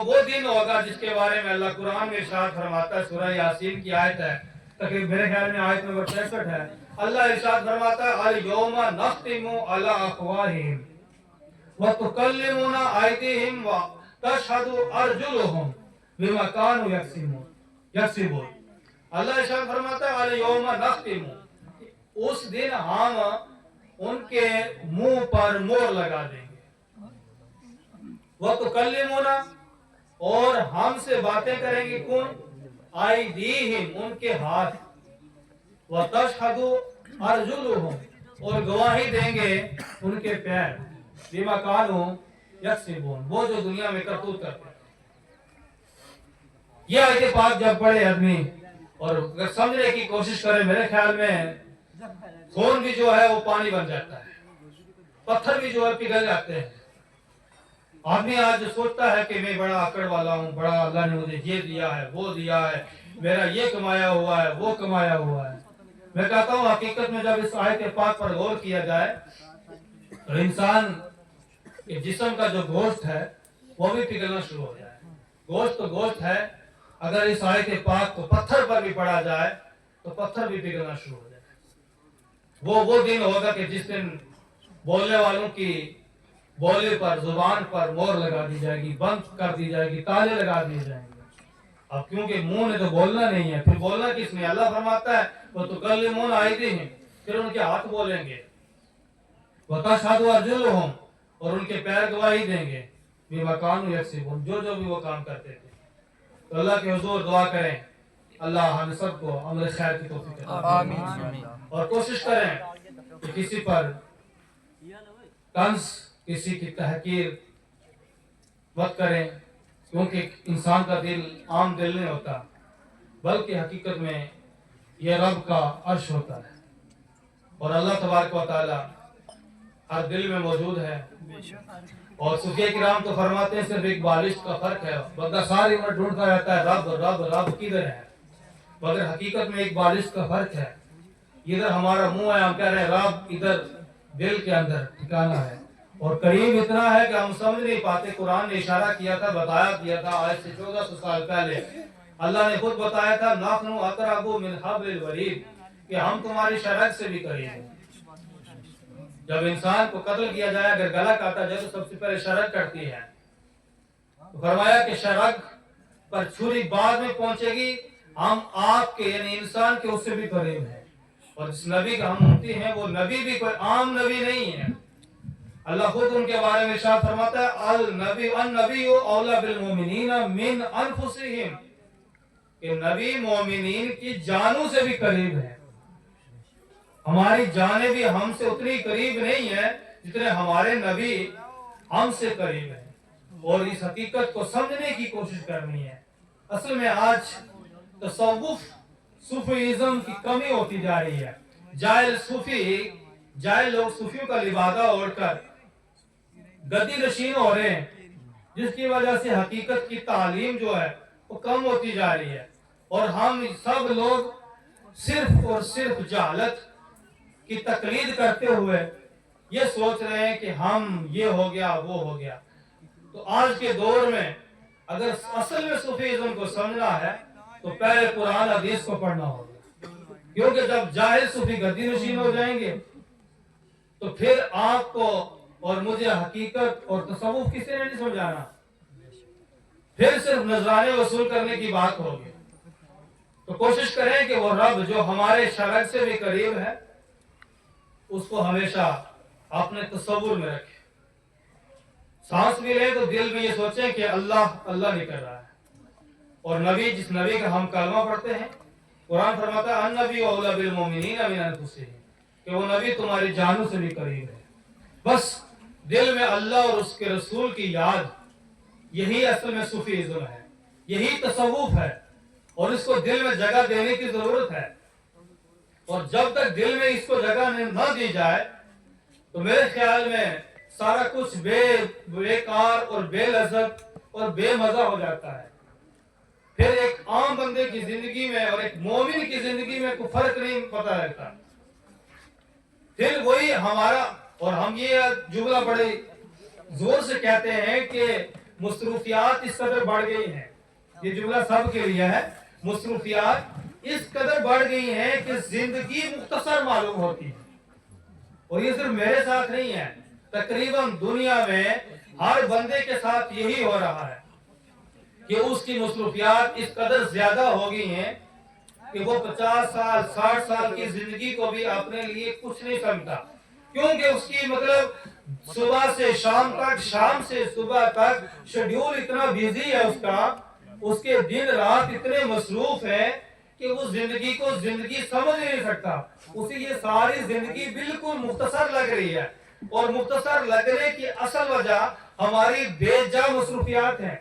وہ دن ہوگا جس کے بارے میں اللہ قرآن میں ارشاد فرماتا ہے، سورہ یاسین کی آیت ہے، تقریباً میرے خیال میں آیت نمبر 65 ہے۔ اللہ ارشاد فرماتا ہے الیوم نختم علی افواہہم وتکلمنا ایدیہم وتشہد ارجلہم بما کانوا یکسبون۔ اللہ ارشاد فرماتا ہے الیوم نختم، اس دن ہم ان کے منہ پر مہر لگا دیں گے، وتکلمنا، اور ہم سے باتیں کریں گے کون؟ ایدیہم، ان کے ہاتھ، وتشہد ارجلہم، اور گواہی دیں گے ان کے پیر، بما کانوا یکسبون، وہ جو دنیا میں کرتوت کرتے ہیں۔ یہ آیت پاک جب پڑھے آدمی اور سمجھنے کی کوشش کرے، میرے خیال میں خون بھی جو ہے وہ پانی بن جاتا ہے، پتھر بھی جو ہے پگھل جاتے ہیں۔ آدمی آج سوچتا ہے کہ میں بڑا عقل والا ہوں، بڑا اللہ نے مجھے یہ دیا ہے، وہ دیا ہے، میرا یہ کمایا ہوا ہے، وہ کمایا ہوا ہے۔ میں کہتا ہوں حقیقت میں جب اس آیت پاک پر غور کیا جائے تو انسان کے جسم کا جو گوشت ہے وہ بھی پگھلنا شروع ہو جائے۔ گوشت تو گوشت ہے، اگر اس آیت پاک کو پتھر پر بھی پڑا جائے تو پتھر بھی پگھلنا شروع ہو جائے۔ وہ دن ہوگا کہ جس دن بولنے والوں کی بولے پر، زبان پر مہر لگا دی جائے گی، بند کر دی جائے گی، تالے لگا دیے جائیں گے۔ اب کیونکہ منہ نے تو بولنا نہیں ہے، پھر بولنا کس نے؟ اللہ فرماتا ہے وَتُكَلِّمُونَ أَيْدِيهِمْ، پھر ان کے ہاتھ بولیں گے، وَتَشْهَدُ أَرْجُلُهُمْ، اور ان کے پیر گواہی دیں گے، بِمَا كَانُوا يَكْسِبُونَ، جو بھی وہ کام کرتے تھے۔ تو اللہ کے حضور دعا کریں اللہ ہم سب کو عمل خیر کی توفیق عطا فرمائے، اور کوشش کریں کہ کسی پر طنز، کسی کی تحقیر مت کریں، کیونکہ انسان کا دل عام دل نہیں ہوتا، بلکہ حقیقت میں یہ رب کا عرش ہوتا ہے، اور اللہ تبارک و تعالی ہر دل میں موجود ہے۔ اور صوفیہ کرام تو فرماتے ہیں صرف ایک بالشت کا فرق ہے، بندہ ساری عمر ڈھونڈتا رہتا ہے رب رب رب کدھر ہے، مگر حقیقت میں ایک بالشت کا فرق ہے۔ ادھر ہمارا منہ ہے، ہم کہہ رہے ہیں رب، ادھر دل کے اندر ٹھکانہ ہے، اور قریب اتنا ہے کہ ہم سمجھ نہیں پاتے۔ قرآن نے اشارہ کیا تھا، بتایا دیا تھا آج سے 1400 سال پہلے اللہ نے خود بتایا تھا نَحْنُ أَقْرَبُ مِنْ حَبْلِ الْوَرِيدِ، کہ ہم تمہاری شرک سے بھی قریب ہیں۔ جب انسان کو قتل کیا جائے، اگر گلا کاٹا جائے تو سب سے پہلے شرک کٹتی ہے، تو فرمایا کہ شرک پر چھری بعد میں پہنچے گی، ہم آپ کے یعنی انسان کے اس سے بھی قریب ہیں۔ اور جس نبی کا ہم امتی ہیں وہ نبی بھی کوئی عام نبی نہیں ہے، اللہ خود ان کے بارے میں ارشاد فرماتا ہے النبی اولی بالمؤمنین من انفسہم، کہ نبی مومنین کی جانوں سے بھی قریب ہے۔ ہماری جانیں بھی ہم سے اتنی قریب نہیں ہیں جتنے ہمارے نبی ہم سے قریب ہیں، اور اس حقیقت کو سمجھنے کی کوشش کرنی ہے۔ اصل میں آج تصوف، صوفیزم کی کمی ہوتی جا رہی ہے۔ جاہل لوگ صوفیوں کا لبادہ اوڑھ کر گدی نشین ہو رہے ہیں، جس کی وجہ سے حقیقت کی تعلیم جو ہے وہ کم ہوتی جا رہی ہے، اور ہم سب لوگ صرف اور صرف جہالت کی تقلید کرتے ہوئے یہ سوچ رہے ہیں کہ ہم یہ ہو گیا وہ ہو گیا۔ تو آج کے دور میں اگر اصل میں صوفیزم کو سمجھنا ہے تو پہلے قرآن حدیث کو پڑھنا ہوگا، کیونکہ جب جاہل صوفی گدی نشین ہو جائیں گے تو پھر آپ کو اور مجھے حقیقت اور تصوف کسی نے نہیں سمجھانا، پھر صرف نذرانے وصول کرنے کی بات ہوگی۔ تو کوشش کریں کہ وہ رب جو ہمارے شرک سے بھی قریب ہے اس کو ہمیشہ اپنے تصور میں رکھیں۔ سانس بھی لیں تو دل میں یہ سوچیں کہ اللہ اللہ نہیں کر رہا ہے، اور نبی، جس نبی کا ہم کلمہ پڑھتے ہیں، قرآن فرماتا ہے النبی اولی بالمؤمنین من انفسہم، کہ وہ نبی تمہاری جانوں سے بھی قریب ہے۔ بس دل میں اللہ اور اس کے رسول کی یاد، یہی اصل میں صوفیزم ہے، یہی تصوف ہے، اور اس کو دل میں جگہ دینے کی ضرورت ہے۔ اور جب تک دل میں اس کو جگہ نہ دی جائے تو میرے خیال میں سارا کچھ بیکار اور بے لذت اور بے مزہ ہو جاتا ہے۔ پھر ایک عام بندے کی زندگی میں اور ایک مومن کی زندگی میں کوئی فرق نہیں پتہ رہتا۔ پھر وہی ہمارا، اور ہم یہ جملہ بڑے زور سے کہتے ہیں کہ مصروفیات اس قدر بڑھ گئی ہیں، یہ جملہ سب کے لیے ہے، مصروفیات اس قدر بڑھ گئی ہیں کہ زندگی مختصر معلوم ہوتی ہے۔ اور یہ صرف میرے ساتھ نہیں ہے، تقریباً دنیا میں ہر بندے کے ساتھ یہی ہو رہا ہے کہ اس کی مصروفیات اس قدر زیادہ ہو گئی ہیں کہ وہ 50 سال 60 سال کی زندگی کو بھی اپنے لیے کچھ نہیں سمجھتا، کیونکہ اس کی مطلب صبح سے شام تک، شام سے صبح تک شیڈیول اتنا بیزی ہے اس کا، اس کے دن رات اتنے مصروف ہیں کہ وہ زندگی کو زندگی سمجھ نہیں سکتا، اسے یہ ساری زندگی بالکل مختصر لگ رہی ہے۔ اور مختصر لگنے کی اصل وجہ ہماری بے جا مصروفیات ہیں۔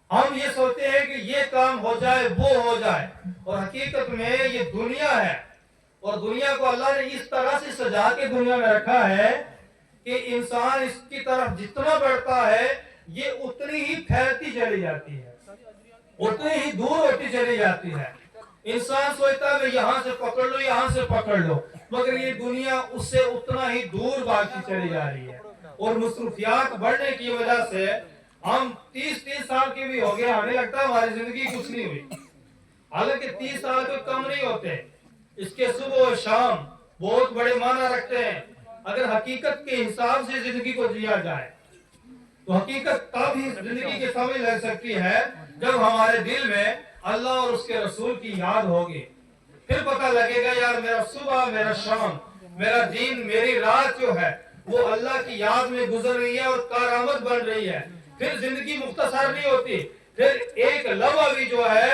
ہم یہ سوچتے ہیں کہ یہ کام ہو جائے وہ ہو جائے، اور حقیقت میں یہ دنیا ہے، اور دنیا کو اللہ نے اس طرح سے سجا کے دنیا میں رکھا ہے کہ انسان اس کی طرف جتنا بڑھتا ہے یہ اتنی ہی پھیلتی چلی جاتی ہے، اتنی ہی دور ہوتی چلی جاتی ہے۔ انسان سوچتا ہے یہاں سے پکڑ لو، یہاں سے پکڑ لو، مگر یہ دنیا اس سے اتنا ہی دور بھاگتی چلی جا رہی ہے۔ اور مصروفیات بڑھنے کی وجہ سے ہم 30 سال کے بھی ہو گئے، ہمیں لگتا ہے ہماری زندگی کچھ نہیں ہوئی، حالانکہ 30 سال کوئی کم نہیں ہوتے، اس کے صبح و شام بہت بڑے معنی رکھتے ہیں۔ اگر حقیقت کے حساب سے زندگی کو جیا جائے تو حقیقت تب ہی زندگی کی سمجھ لگ سکتی ہے جب ہمارے دل میں اللہ اور اس کے رسول کی یاد ہوگی، پھر پتہ لگے گا یار میرا صبح، میرا شام، میرا دن، میری رات جو ہے وہ اللہ کی یاد میں گزر رہی ہے اور کارآمد بن رہی ہے۔ پھر زندگی مختصر نہیں ہوتی، پھر ایک لمحہ بھی جو ہے،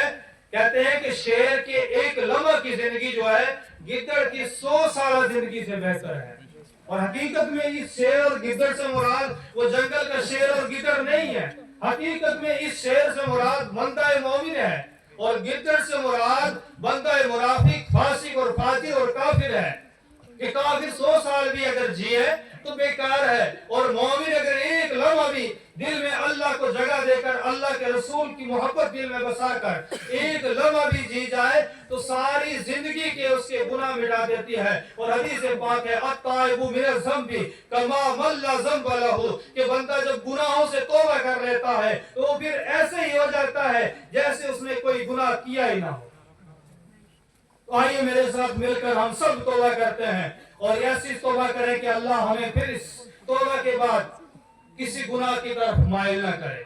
کہتے ہیں کہ شیر کے ایک لمحہ کی زندگی جو ہے گدڑ کی 100 سالہ زندگی سے بہتر ہے۔ اور حقیقت میں اس شیر اور گدڑ سے مراد وہ جنگل کا شیر اور گدڑ نہیں ہے، حقیقت میں اس شیر سے مراد بندہ مومن ہے، اور گدڑ سے مراد بندہ منافق، فاسق اور فاجر اور کافر ہے، کہ کافر 100 سال بھی اگر جیے تو بیکار ہے، اور مومن اگر ایک لمحہ بھی دل میں اللہ کو جگہ دے کر، اللہ کے رسول کی محبت دل میں بسا کر ایک لمحہ بھی جی جائے تو ساری زندگی کے اس کے گناہ مٹا دیتی ہے۔ اور حدیث پاک ہے التائب من الذنب کما من لا ذنب له، کہ بندہ جب گناہوں سے توبہ کر لیتا ہے تو وہ پھر ایسے ہی ہو جاتا ہے جیسے اس نے کوئی گناہ کیا ہی نہ ہو۔ تو آئیے میرے ساتھ مل کر ہم سب توبہ کرتے ہیں، اور ایسی توبہ کریں کہ اللہ ہمیں پھر اس توبہ کے بعد کسی گناہ کی طرف مائل نہ کرے۔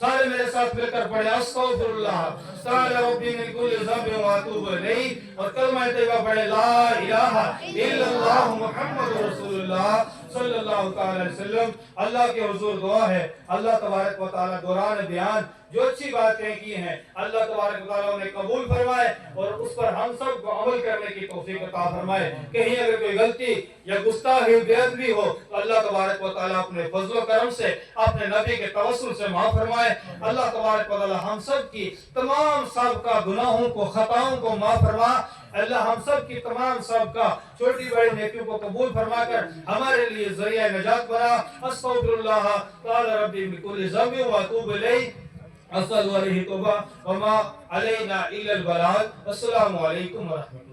سارے میرے ساتھ مل کر پڑھیں استغفر اللہ استغفر ربی من کل ذنب واتوب الیہ، اور کلمہ طیبہ پڑھیں لا الہ الا اللہ محمد رسول اللہ صلی اللہ تعالی علیہ وسلم۔ اللہ کے حضور دعا ہے اللہ تبارک و تعالی دوران بیان جو اچھی باتیں کی ہیں اللہ تبارک و تعالی انہیں قبول فرمائے اور اس پر ہم سب کو عمل کرنے کی توفیق عطا فرمائے۔ کہیں اگر کوئی غلطی یا گستاخی بے ادبی ہو تو اللہ تبارک و تعالی اپنے فضل و کرم سے، اپنے نبی کے توسل سے معاف فرمائے۔ اللہ تبارک و تعالی ہم سب کی تمام سابقہ گناہوں کو، خطاؤں کو معاف فرما۔ اللہ ہم سب کی تمام سابقہ چھوٹی بڑی نیکیوں کو قبول فرما کر ہمارے لیے ذریعہ نجات بنا۔ استغفر اللہ تعالی ربی من کل ذنب واتوب الیہ، اسأل علیہ توبہ وما علینا الا البلاغ۔ السلام علیکم ورحمۃ اللہ۔